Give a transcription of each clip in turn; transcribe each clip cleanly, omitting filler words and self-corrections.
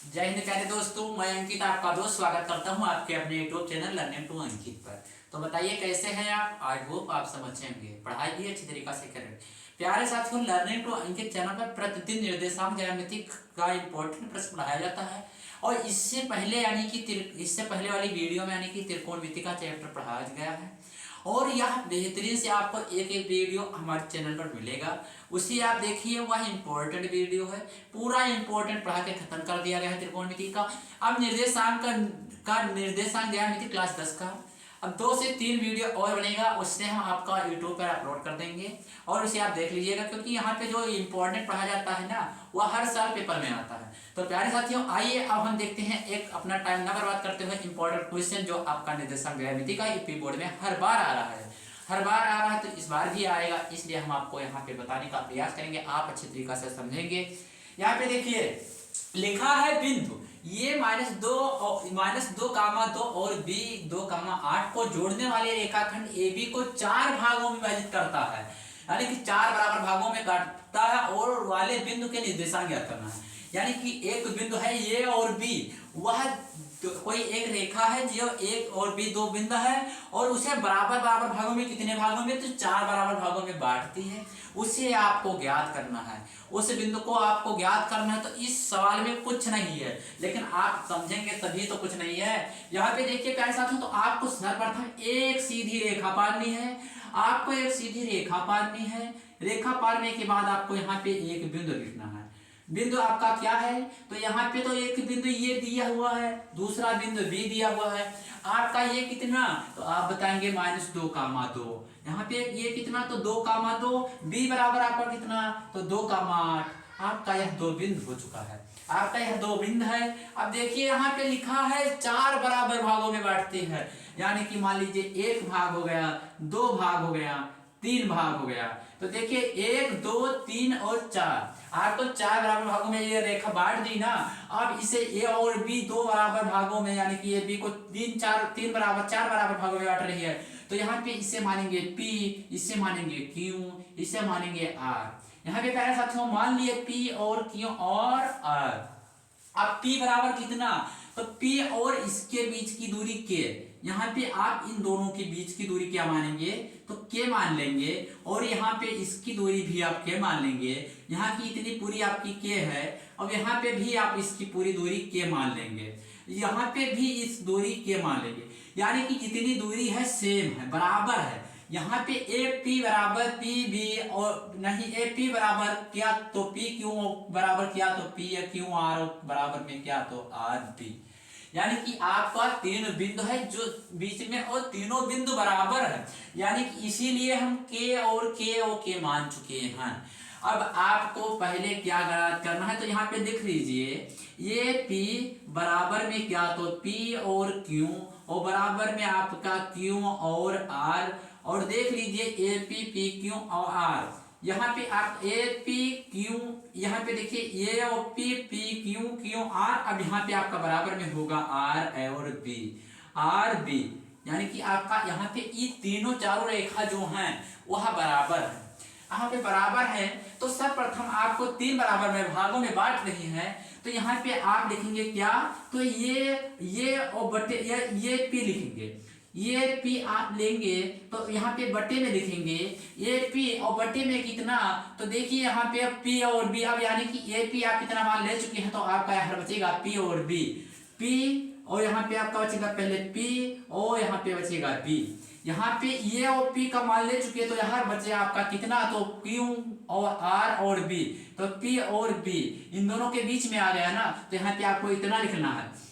जय हिंद प्यारे दोस्तों, मैं अंकित आपका दोस्त स्वागत करता हूं आपके अपने यूट्यूब चैनल लर्निंग टू अंकित पर। तो बताइए कैसे हैं आप। आई होप आप सब अच्छे होंगे, पढ़ाई भी अच्छी तरीका से करें। प्यारे साथियों, लर्निंग टू अंकित चैनल पर प्रतिदिन निर्देशांक ज्यामिति का इंपॉर्टेंट प्रश्न पढ़ाया जाता है। और इससे पहले इससे पहले वाली वीडियो में त्रिकोणमिति का चैप्टर पढ़ाया गया है। और यह बेहतरीन से आपको एक एक वीडियो हमारे चैनल पर मिलेगा, उसी आप देखिए। वह इंपॉर्टेंट वीडियो है, पूरा इंपॉर्टेंट पढ़ा के खत्म कर दिया गया है त्रिकोणमिति का। अब निर्देशांक ज्यामिति क्लास 10 का अब 2 से 3 वीडियो और बनेगा, उससे हम आपका यूट्यूब पर अपलोड कर देंगे और उसे आप देख लीजिएगा, क्योंकि यहाँ पे जो इंपॉर्टेंट पढ़ा जाता है ना, वह हर साल पेपर में आता है। तो प्यारे साथियों, आइए अब हम देखते हैं एक अपना टाइम ना बर्बाद करते हुए इंपॉर्टेंट क्वेश्चन जो आपका निर्देशांक ज्यामिति का यूपी बोर्ड में हर बार आ रहा है। हर बार आ रहा है तो इस बार भी आएगा, इसलिए हम आपको यहाँ पे बताने का प्रयास करेंगे, आप अच्छी तरीका से समझेंगे। यहाँ पे देखिए लिखा है बिंदु ये -2, और बी 2, 8 को जोड़ने वाले रेखाखंड ए बी को 4 भागों में विभाजित करता है, यानी कि 4 बराबर भागों में काटता है, और वाले बिंदु के निर्देशांक ज्ञात करना है। यानी कि एक बिंदु है ए और बी, वह कोई एक रेखा है जो एक और बी 2 बिंदु है, और उसे बराबर बराबर भागों में, कितने भागों में, तो 4 बराबर भागों में बांटती है। उसे आपको ज्ञात करना है, उस बिंदु को आपको ज्ञात करना है। तो इस सवाल में कुछ नहीं है, लेकिन आप समझेंगे तभी तो कुछ नहीं है। यहाँ पे देखिए प्यारे साथियों, तो आपको सर्वप्रथम एक सीधी रेखा पारनी है। आपको एक सीधी रेखा पारनी है। रेखा पारने के बाद आपको यहाँ पे एक बिंदु लिखना है। बिंदु आपका क्या है, तो यहाँ पे तो एक बिंदु ये दिया हुआ है, दूसरा बिंदु बी दिया हुआ है। आपका ये कितना, तो आप बताएंगे -2, यहाँ पे ये कितना, तो 2, बी बराबर आपका कितना, तो 2, 8। आपका यह 2 बिंदु हो चुका है, आपका यह 2 बिंदु है। अब देखिए यहाँ पे लिखा है 4 बराबर भागों में बांटते हैं, यानी कि मान लीजिए 1 भाग हो गया, 2 भाग हो गया, 3 भाग हो गया। तो देखिए 1, 2, 3 और 4, आपको 4 बराबर भागों में ये रेखा बांट दी ना। अब इसे ए और बी 2 बराबर भागों में, यानी कि ये बी को 4 बराबर भागों में बांट रही है। तो यहाँ पे इसे मानेंगे P, इसे मानेंगे Q, इसे मानेंगे R। यहाँ पे प्यारे साथियों मान लिए P और Q और R। अब P बराबर कितना, तो P और इसके बीच की दूरी K। यहाँ पे आप इन दोनों के बीच की दूरी क्या मानेंगे, तो K मान लेंगे, और यहाँ पे इसकी दूरी भी आप K मान लेंगे। यहाँ की इतनी पूरी आपकी K है, और यहाँ पे भी आप इसकी पूरी दूरी K मान लेंगे, यहाँ पे भी इस दूरी K मान लेंगे, यानी कि जितनी दूरी है सेम है, बराबर है। यहाँ पे ए पी बराबर पी बी, और नहीं ए पी बराबर क्या, तो पी क्यू बराबर क्या, तो पी या क्यू आर बराबर में क्या, तो आर बी। यानी कि आपका 3 बिंदु है जो बीच में, और तीनों बिंदु बराबर है, यानी कि इसीलिए हम के मान चुके हैं। अब आपको पहले क्या करना है, तो यहाँ पे देख लीजिए ये P बराबर में क्या, तो P और Q, और बराबर में आपका Q और R, और देख लीजिए ए पी पी क्यू और आर। यहाँ पे आप ए पी क्यू, यहाँ पे देखिए ए और P P Q Q R. अब यहाँ पे आपका बराबर में होगा आर और बी, आर बी, यानी कि आपका यहाँ पे ये तीनों चारों रेखा जो हैं वह बराबर है। यहाँ पे बराबर है, तो सर्वप्रथम आपको 3 बराबर में भागों में बांट रही है। तो यहाँ पे आप लिखेंगे क्या, तो ये और बटे ये पी लिखेंगे, ये पी आप लेंगे, तो यहाँ पे बटे में लिखेंगे ये पी, और बटे में कितना, तो देखिए यहाँ पे पी और बी। अब यानी कि ये पी आप कितना मान ले चुके हैं, तो आपका यहाँ बचेगा पी और बी, पी, और यहाँ पे आपका बचेगा पहले पी, और यहाँ पे बचेगा बी। यहाँ पे ये और पी का मान ले चुके, तो यहाँ बचे आपका कितना, तो क्यू और आर और बी, तो पी और बी इन दोनों के बीच में आ गया ना। तो यहाँ पे आपको इतना लिखना है।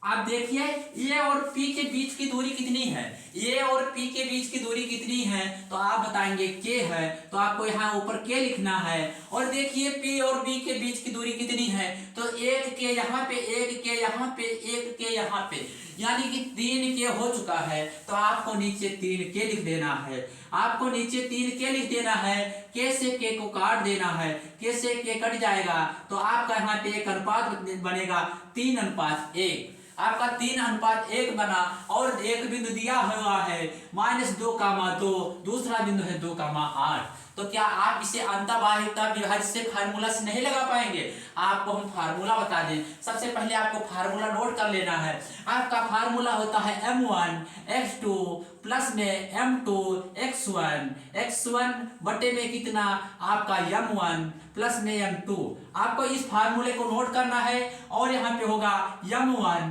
आप देखिए ए और पी के बीच की दूरी कितनी है, ए और पी के बीच की दूरी कितनी है, तो आप बताएंगे के है, तो आपको यहाँ ऊपर के लिखना है। और देखिए पी और बी के बीच की दूरी कितनी है, तो 1 के यहाँ पे, 1 के यहाँ पे, 1 के यहाँ पे, यानी कि 3 के हो चुका है। तो आपको नीचे 3 के लिख देना है, आपको नीचे 3 के लिख देना है। के से के को काट देना है, के से के कट जाएगा, तो आपका यहाँ पे एक अनुपात बनेगा 3:1। आपका 3:1 बना, और एक बिंदु दिया हुआ है -2, दूसरा बिंदु है 2, 8। तो क्या आप इसे अंतःबाह्यता विभाज्य से फार्मूला से नहीं लगा पाएंगे? आपको हम फार्मूला बता दें। सबसे पहले आपको फार्मूला नोट कर लेना है। आपका फार्मूला होता है m1 x2 प्लस में m2 x1 बटे में कितना आपका m1 प्लस में m2। आपको इस फार्मूले को नोट करना है और यहाँ पे होगा m1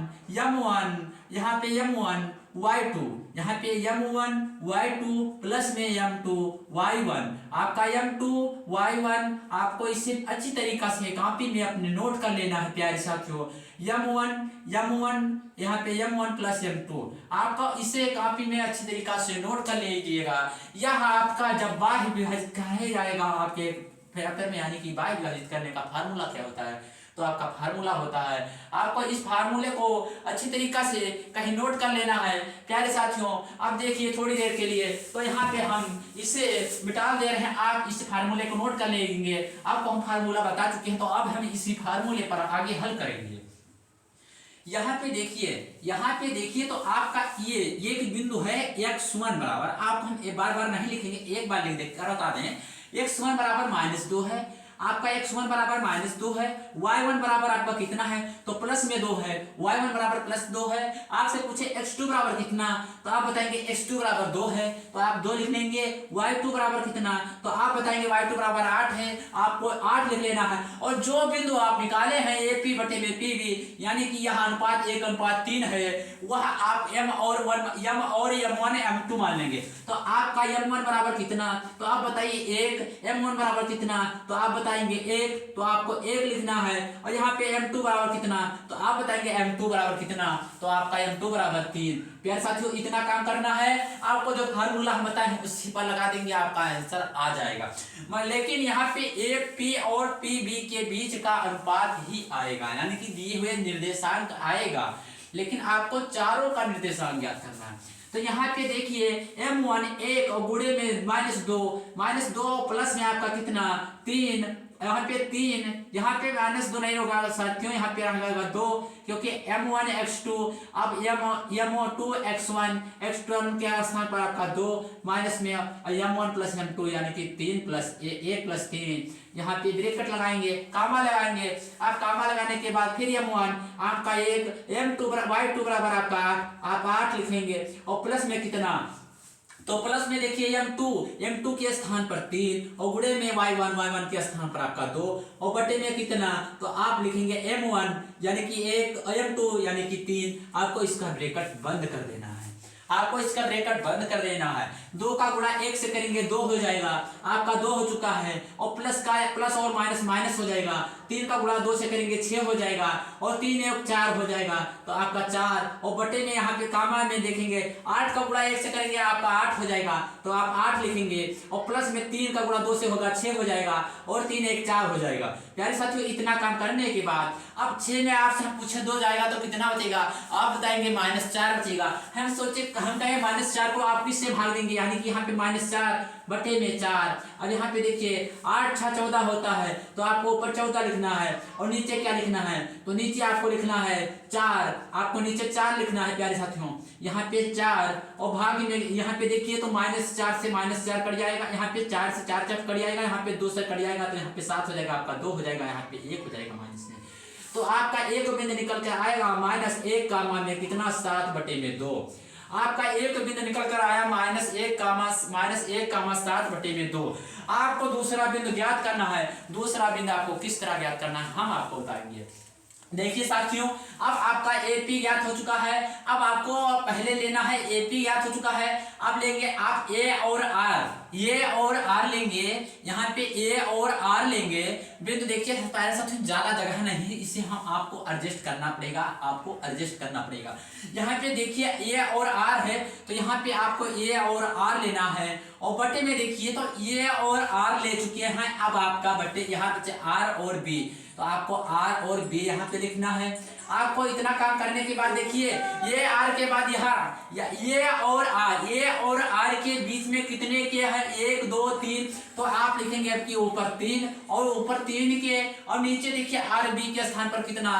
यहाँ पे m1 y2 यहाँ पे m1 y2 प्लस में m2 y1। आपका m2 y1 आपको इसे अच्छी तरीका से कॉपी में अपने नोट कर लेना है प्यारे साथियों। m1 यहाँ पे m1 प्लस m2 आपका इसे कॉपी में अच्छी तरीका से नोट कर लीजिएगा। यह आपका जब बाह्य विभाजित कहे जाएगा आपके पेपर में, यानी कि बाह्य विभाजित करने का फार्मूला क्या होता है, तो आपका फार्मूला होता है। आपको इस फार्मूले को अच्छी तरीका से कहीं नोट कर लेना है प्यारे साथियों। अब देखिए थोड़ी देर के लिए तो यहाँ पे हम इसे मिटा दे रहे हैं, आप इस फार्मूले को नोट कर लेंगे। आपको हम फार्मूला बता चुके हैं, तो अब हम इसी फार्मूले पर आगे हल करेंगे। यहाँ पे देखिए तो आपका ये एक बिंदु है x1 बराबर, आप हम एक बार नहीं लिखेंगे, एक बार लिख देकर बता दें। x1 बराबर -2 है, आपका x1 बराबर -2 है। y1 बराबर आपका कितना है, तो प्लस में 2 है, y1 बराबर +2 है। आपसे पूछे x2 बराबर कितना, तो आप बताएंगे x2 बराबर 2 है, तो आप 2 लिख लेंगे। y2 बराबर कितना, तो आप बताएंगे y2 बराबर 8 है, आपको 8 लिख लेना है। और जो बिंदु आप निकाले हैं AP बटे में PB, यानी कि यह अनुपात 1:3 है, वह आप m और m1 m2 मान लेंगे। तो आपका m1 बराबर कितना, तो आप बताइए 1, m1 बराबर कितना, तो आप बताएंगे 1, तो आपको 1 लिखना है। और यहाँ पे m2 बराबर कितना, तो आप बताएंगे m2 बराबर कितना, तो आपका m2 बराबर 3। प्यारे साथियों इतना काम करना है, आपको जो फार्मूला हम बताए हैं उसी पर लगा देंगे, आपका आंसर आ जाएगा। लेकिन यहाँ पे AP और PB के बीच का अनुपात ही आएगा, यानी कि दिए हुए निर्देशांक आएगा, लेकिन आपको चारों का निर्देशांक ज्ञात करना है। तो यहाँ पे देखिए m1 1 और गुणे में -2 प्लस में आपका कितना 3, यहाँ पे 3, यहाँ पे -2 नहीं होगा साथियों, यहाँ पे रहेगा 2, क्योंकि m1 x2 अब m2 x1 के स्थान पर आपका 2 माइनस में m1 प्लस m2 यानी कि 3 प्लस 1 प्लस 3, यहाँ पे ब्रैकेट लगाएंगे, कामा लगाएंगे। आप कामा लगाने के बाद फिर m1 आपका 1, m2 y2 बराबर आपका 8, आप 8 लिखेंगे। और प्लस में कितना, तो प्लस में देखिए m2 के स्थान पर 3 और गुणे में y1 के स्थान पर आपका 2 और बटे में कितना, तो आप लिखेंगे m1 यानी कि 1 m2 यानी कि 3। आपको इसका ब्रैकेट बंद कर देना है, आपको इसका ब्रैकेट बंद कर देना है। 2 का गुणा 1 से करेंगे 2 हो जाएगा, आपका 2 हो चुका है। और प्लस और माइनस हो जाएगा। 3 का गुणा 2 से करेंगे 6 हो जाएगा, और 3 1 4 हो जाएगा, तो आपका 4। और बटे में यहाँ पे कामा में देखेंगे 8 का गुणा 1 से करेंगे आपका 8 हो जाएगा, तो आप 8 लिखेंगे। और प्लस में 3 का गुणा 2 से होगा 6 हो जाएगा, और 3 1 4 हो जाएगा। प्यारे साथियों इतना काम करने के बाद अब 6 में आपसे पूछे 2 जाएगा तो कितना बचेगा, आप बताएंगे -4 बचेगा। हम कहें -4 को आप किससे भाग देंगे, यानी कि यहाँ पे -4 बटे में 4। अब यहाँ पे देखिए 8 6 14 होता है, तो आपको ऊपर 14 लिखना है और नीचे क्या लिखना है, तो नीचे आपको लिखना है 4, आपको नीचे 4 लिखना है प्यारे साथियों। यहाँ पे 4 और भाग में यहाँ पे देखिए तो -4 से -4 कट जाएगा, यहाँ पे 4 से 4 कट जाएगा, यहाँ पे 2 से कट जाएगा, तो यहाँ पे 7 हो जाएगा, आपका 2 हो जाएगा, यहाँ पे 1 हो जाएगा माइनस में। तो आपका एक बिंदु निकल कर आएगा -1 का मान में कितना 7 बटे में 2। आपका एक बिंदु निकल कर आया -1 का 7 बटे में 2। आपको दूसरा बिंदु ज्ञात करना है। दूसरा बिंदु आपको किस तरह ज्ञात करना है हम आपको बताएंगे। देखिए साथियों अब आपका AP ज्ञात हो चुका है, अब आपको पहले लेना है AP ज्ञात हो चुका है। अब लेंगे आप A और R लेंगे, यहाँ पे A और R लेंगे। बिंदु देखिए पहले साथियों ज्यादा जगह नहीं है, इसे हम आपको एडजस्ट करना पड़ेगा, यहाँ पे देखिए A और R है, तो यहाँ पे आपको A और R लेना है। और बटे में देखिए तो A और R ले चुके हैं, अब आपका बटे यहाँ पे R और B, तो आपको R और B यहाँ पे लिखना है। आपको इतना काम करने के बाद देखिए ये R के बाद यहाँ ये और R के बीच में कितने के है 1 2 3, तो आप लिखेंगे आपकी ऊपर 3 और ऊपर 3 के, और नीचे देखिए RB के स्थान पर कितना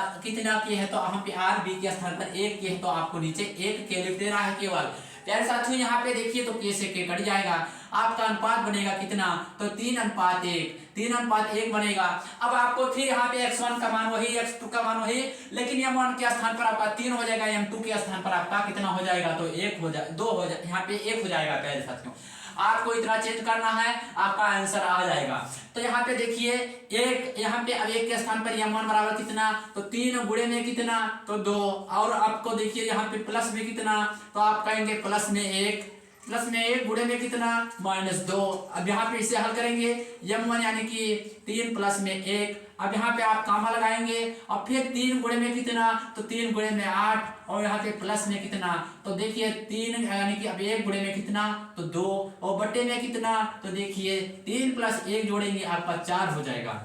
के है, तो यहाँ पे RB के स्थान पर 1 के है, तो आपको नीचे 1 के लिख देना है केवल। प्यारे साथियों यहाँ पे देखिए तो के से के कट जाएगा, आपका अनुपात बनेगा कितना, तो 3:1, 3:1 बनेगा। अब आपको फिर यहाँ पे x1 का मान वही, x2 का मान वही, लेकिन m1 के स्थान पर आपका 3 हो जाएगा, m2 के स्थान पर आपका कितना हो जाएगा, तो 1 हो जाए 2 हो जाए, यहाँ पे 1 हो जाएगा। प्यारे साथियों आपको इतना चेंज करना है, आपका आंसर आ जाएगा। तो यहाँ पे देखिए एक, यहाँ पे अब 1 के स्थान पर m1 बराबर कितना, तो 3 गुणे में कितना, तो 2, और आपको देखिए यहाँ पे प्लस में कितना, तो आप कहेंगे प्लस में 1 गुणे में कितना, -2। अब यहाँ पे इसे हल करेंगे, m1 यानी कि 3 प्लस में 1, अब यहाँ पे आप कामा लगाएंगे और फिर 3 गुणे में कितना, तो 3 गुणे में 8, और यहाँ पे प्लस में कितना, तो देखिए 3 यानी कि अब 1 गुणे में कितना, तो 2, और बटे में कितना, तो देखिए 3 + 1 जोड़ेंगे आपका 4 हो जाएगा।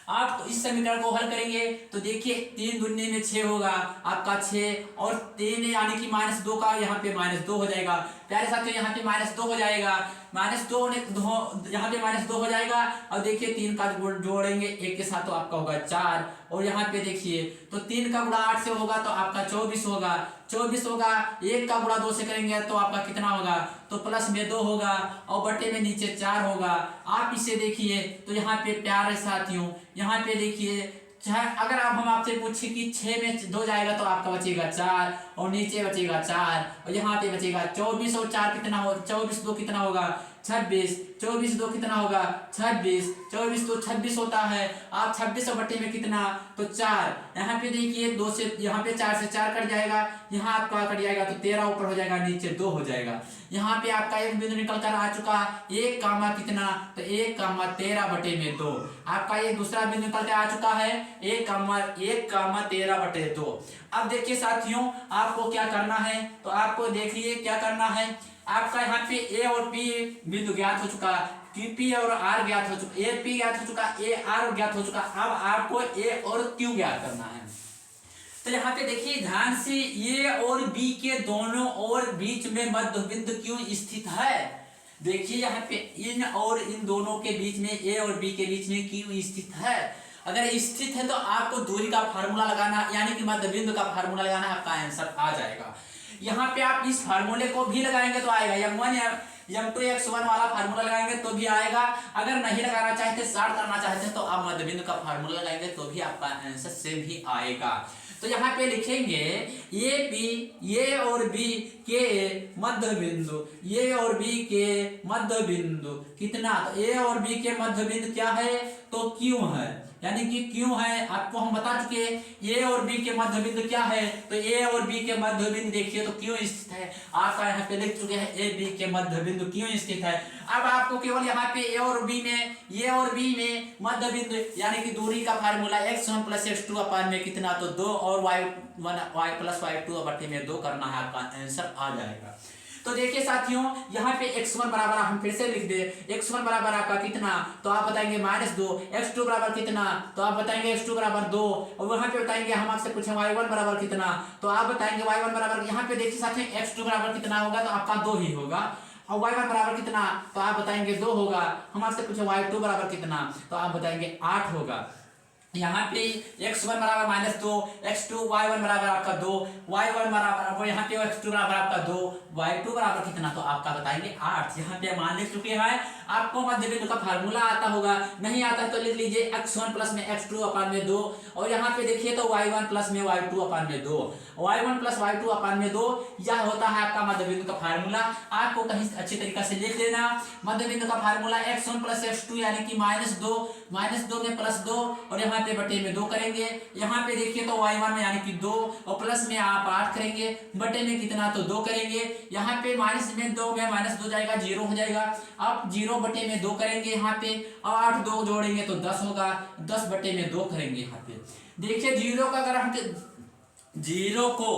आप इस समीकरण को हल करेंगे तो देखिए 3 दूनी में 6 होगा आपका 6, और 3 यानी कि -2 का यहाँ पे -2 हो जाएगा। प्यारे साथियों यहाँ पे -2 हो जाएगा, -2 यहाँ पे -2 हो जाएगा, और देखिए 3 का जोड़ेंगे 1 के साथ तो आपका होगा 4, और यहाँ पे देखिए तो 3 का गुणा 8 से होगा तो आपका 24 होगा, 1 का गुणा 2 से करेंगे तो आपका कितना होगा, तो प्लस में 2 होगा, और बटे में नीचे 4 होगा। आप इसे देखिए तो यहाँ पे प्यारे साथियों यहाँ पे देखिए अगर आप हम आपसे पूछे कि 6 में 2 जाएगा तो आपका बचेगा 4, और नीचे बचेगा 4, और यहाँ पे बचेगा 24, और 4 कितना हो, 24 2 कितना होगा, 26, 24 2 कितना होगा, 26, 24 तो 26 होता है। आप 26 और बटे में कितना, तो 4, यहाँ पे देखिए 2 से यहाँ पे 4 से 4 कट जाएगा, यहाँ आपका कट जाएगा तो 13 ऊपर हो जाएगा, नीचे 2 हो जाएगा। यहाँ पे आपका एक बिंदु निकल कर आ चुका, 1 कामा कितना, तो 1 कामा 13 बटे में 2, आपका ये दूसरा बिंदु निकल के आ चुका है 1 कामा 13 बटे 2। अब देखिए साथियों आपको क्या करना है, तो आपको देखिए क्या करना है, आपका यहाँ पे ए और पी बिंदु ज्ञात हो चुका, पी और आर ज्ञात हो चुका, ए पी ज्ञात हो चुका, ए आर ज्ञात हो चुका। अब आपको ए और क्यू ज्ञात करना है। तो यहाँ पे देखिए ध्यान से, ए और बी के दोनों और बीच में मध्य बिंदु क्यों स्थित है। देखिए यहाँ पे इन और इन दोनों के बीच में, ए और बी के बीच में क्यों स्थित है। अगर स्थित है तो आपको दूरी का फार्मूला लगाना, यानी कि मध्य बिंदु का फार्मूला लगाना, आपका आंसर आ जाएगा। यहाँ पे आप इस फार्मूले को भी लगाएंगे तो आएगा, m1 या m2 x1 वाला फार्मूला लगाएंगे तो भी आएगा। अगर नहीं लगाना चाहते, शॉर्ट करना चाहते हैं, तो आप मध्य बिंदु का फार्मूला लगाएंगे तो भी आपका आंसर सेम ही आएगा। तो यहाँ पे लिखेंगे ए और बी के मध्य बिंदु, ए और बी के मध्य बिंदु कितना, तो ए और बी के मध्य बिंदु क्या है, तो क्यों है, यानी कि क्यों है आपको हम बता चुके। ए और बी के मध्य बिंदु क्या है, तो ए और बी के मध्य बिंदु देखिए तो क्यों स्थित है, आपका यहाँ पे लिख चुके हैं ए बी के मध्य बिंदु क्यों स्थित है। अब आपको केवल यहाँ पे ए और बी में मध्य बिंदु यानी कि दूरी का फार्मूला x1 + x2 अपान में कितना, तो 2, और y1 y + y2 बटे में 2 करना है, आपका आंसर आ जाएगा। तो देखिए साथियों यहाँ पे x1 बराबर हम फिर से लिख दे, x1 बराबर आपका कितना, तो आप बताएंगे -2, x2 बराबर कितना, तो आप बताएंगे x2 बराबर 2, और वहां पे बताएंगे हम आपसे पूछे y1 बराबर कितना, तो आप बताएंगे y1 बराबर, यहाँ पे देखिए साथियों x2 बराबर कितना होगा, तो आपका 2 ही होगा, और y1 बराबर कितना, तो आप बताएंगे 2 होगा। हम आपसे पूछे y2 बराबर कितना, तो आप बताएंगे 8 होगा। यहाँ पे x1 बराबर -2, x2 y1 बराबर आपका 2, y1 बराबर यहाँ पे x2 बराबर आपका 2, y2 बराबर कितना, तो आपका बताएंगे 8। यहाँ पे मान लिख चुके हैं, आपको मध्य बिंदु का फार्मूला आता होगा, नहीं आता है तो लिख लीजिए x1 + में x2 अपान में 2, और यहाँ पे देखिए तो y1 + में y2 अपान में 2, y1 + y2 अपान में 2, यह होता है आपका मध्य बिंदु का फार्मूला। आपको कहीं अच्छी तरीके से लिख लेना, मध्य बिंदु का फार्मूला x1 + x2 यानी कि -2 में +2, और यहाँ पे बटे में 2 करेंगे। यहाँ पे देखिए तो y1 में यानी कि 2, और प्लस में आप 8 करेंगे, बटे में कितना, तो 2 करेंगे। यहाँ पे -2 में -2 जाएगा, 0 हो जाएगा। अब 0 बटे में 2 करेंगे यहाँ पे, और 8 2 जोड़ेंगे तो 10 होगा, 10 बटे में 2 करेंगे यहाँ पे। देखिए 0 का अगर हम 0 को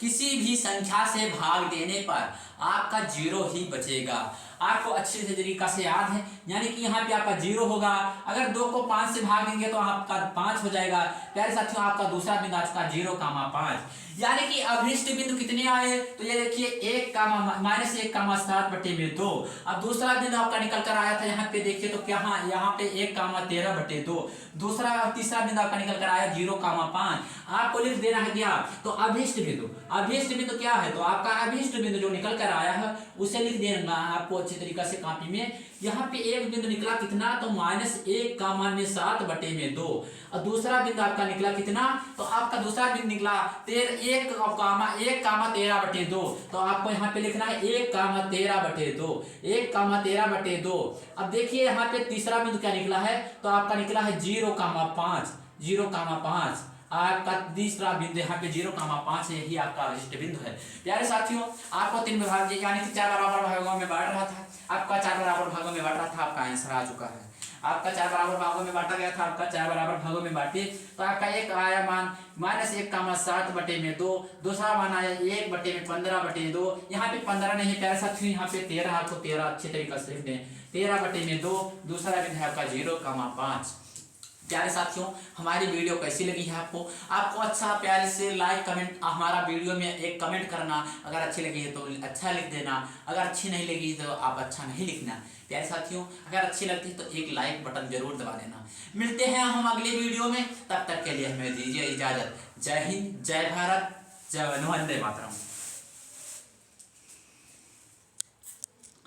किसी भी संख्या से भाग देने पर आपका 0 ही बचेगा। आपको अच्छे से तरीका से याद है, यानी कि यहाँ पे आपका 0 होगा। अगर 2 को 5 से भाग देंगे तो आपका 5 हो जाएगा। प्यारे साथियों आपका दूसरा बिंदु आ चुका 0,5, यानी कि अभीष्ट बिंदु कितने आए, तो ये देखिए -1,7 बटे में 2। अब दूसरा बिंदु आपका निकल कर आया था, यहाँ पे देखिए तो क्या, यहाँ पे 1,13 बटे 2। दूसरा तीसरा बिंदु आपका निकल कर आया 0,5। आपको लिख देना है क्या, तो अभीष्ट बिंदु अभीष्ट बिंदु क्या है, तो आपका अभीष्ट बिंदु जो निकल कर आया है उसे लिख देना आपको अच्छी तरीके से कॉपी में। यहाँ पे एक बिंदु निकला कितना, तो -1 का मान में 7/2, और दूसरा बिंदु आपका निकला कितना, तो आपका दूसरा बिंदु निकला 1,13/2, तो आपको यहाँ पे लिखना है 1,13/2, 1,13/2। अब देखिए यहाँ पे तीसरा बिंदु क्या निकला है, तो आपका निकला है 0,5, 0,5। आपका तीसरा बिंदु यहाँ पे 0,5 है, यही आपका अभिष्ट बिंदु है। प्यारे साथियों, आपको 3 विभाग यानी कि 4 बराबर भागों में बांट रहा था, आपका 4 बराबर भागों में बांट रहा था, आपका आंसर आ चुका है। आपका 4 बराबर भागों में बांटा गया था, आपका 4 बराबर भागों में बांटे, तो आपका एक आया मान -1,7/2, दूसरा मान आया 1/15/2। यहाँ पे 15 नहीं है प्यारे साथियों, यहाँ पे 13, आपको 13 अच्छे तरीके से लिख दें, 13/2। दूसरा बिंदु है आपका 0,5। प्यारे साथियों, हमारी वीडियो कैसी लगी है आपको अच्छा प्यारे से लाइक कमेंट हमारा वीडियो में एक कमेंट करना, अगर अच्छी लगी है तो अच्छा लिख देना, अगर अच्छी नहीं लगी तो आप अच्छा नहीं लिखना। प्यारे साथियों, अगर अच्छी लगती है तो एक लाइक बटन जरूर दबा देना। मिलते हैं हम अगले वीडियो में, तब तक के लिए हमें दीजिए इजाजत। जय हिंद, जय भारत, जय वंदे मातरम।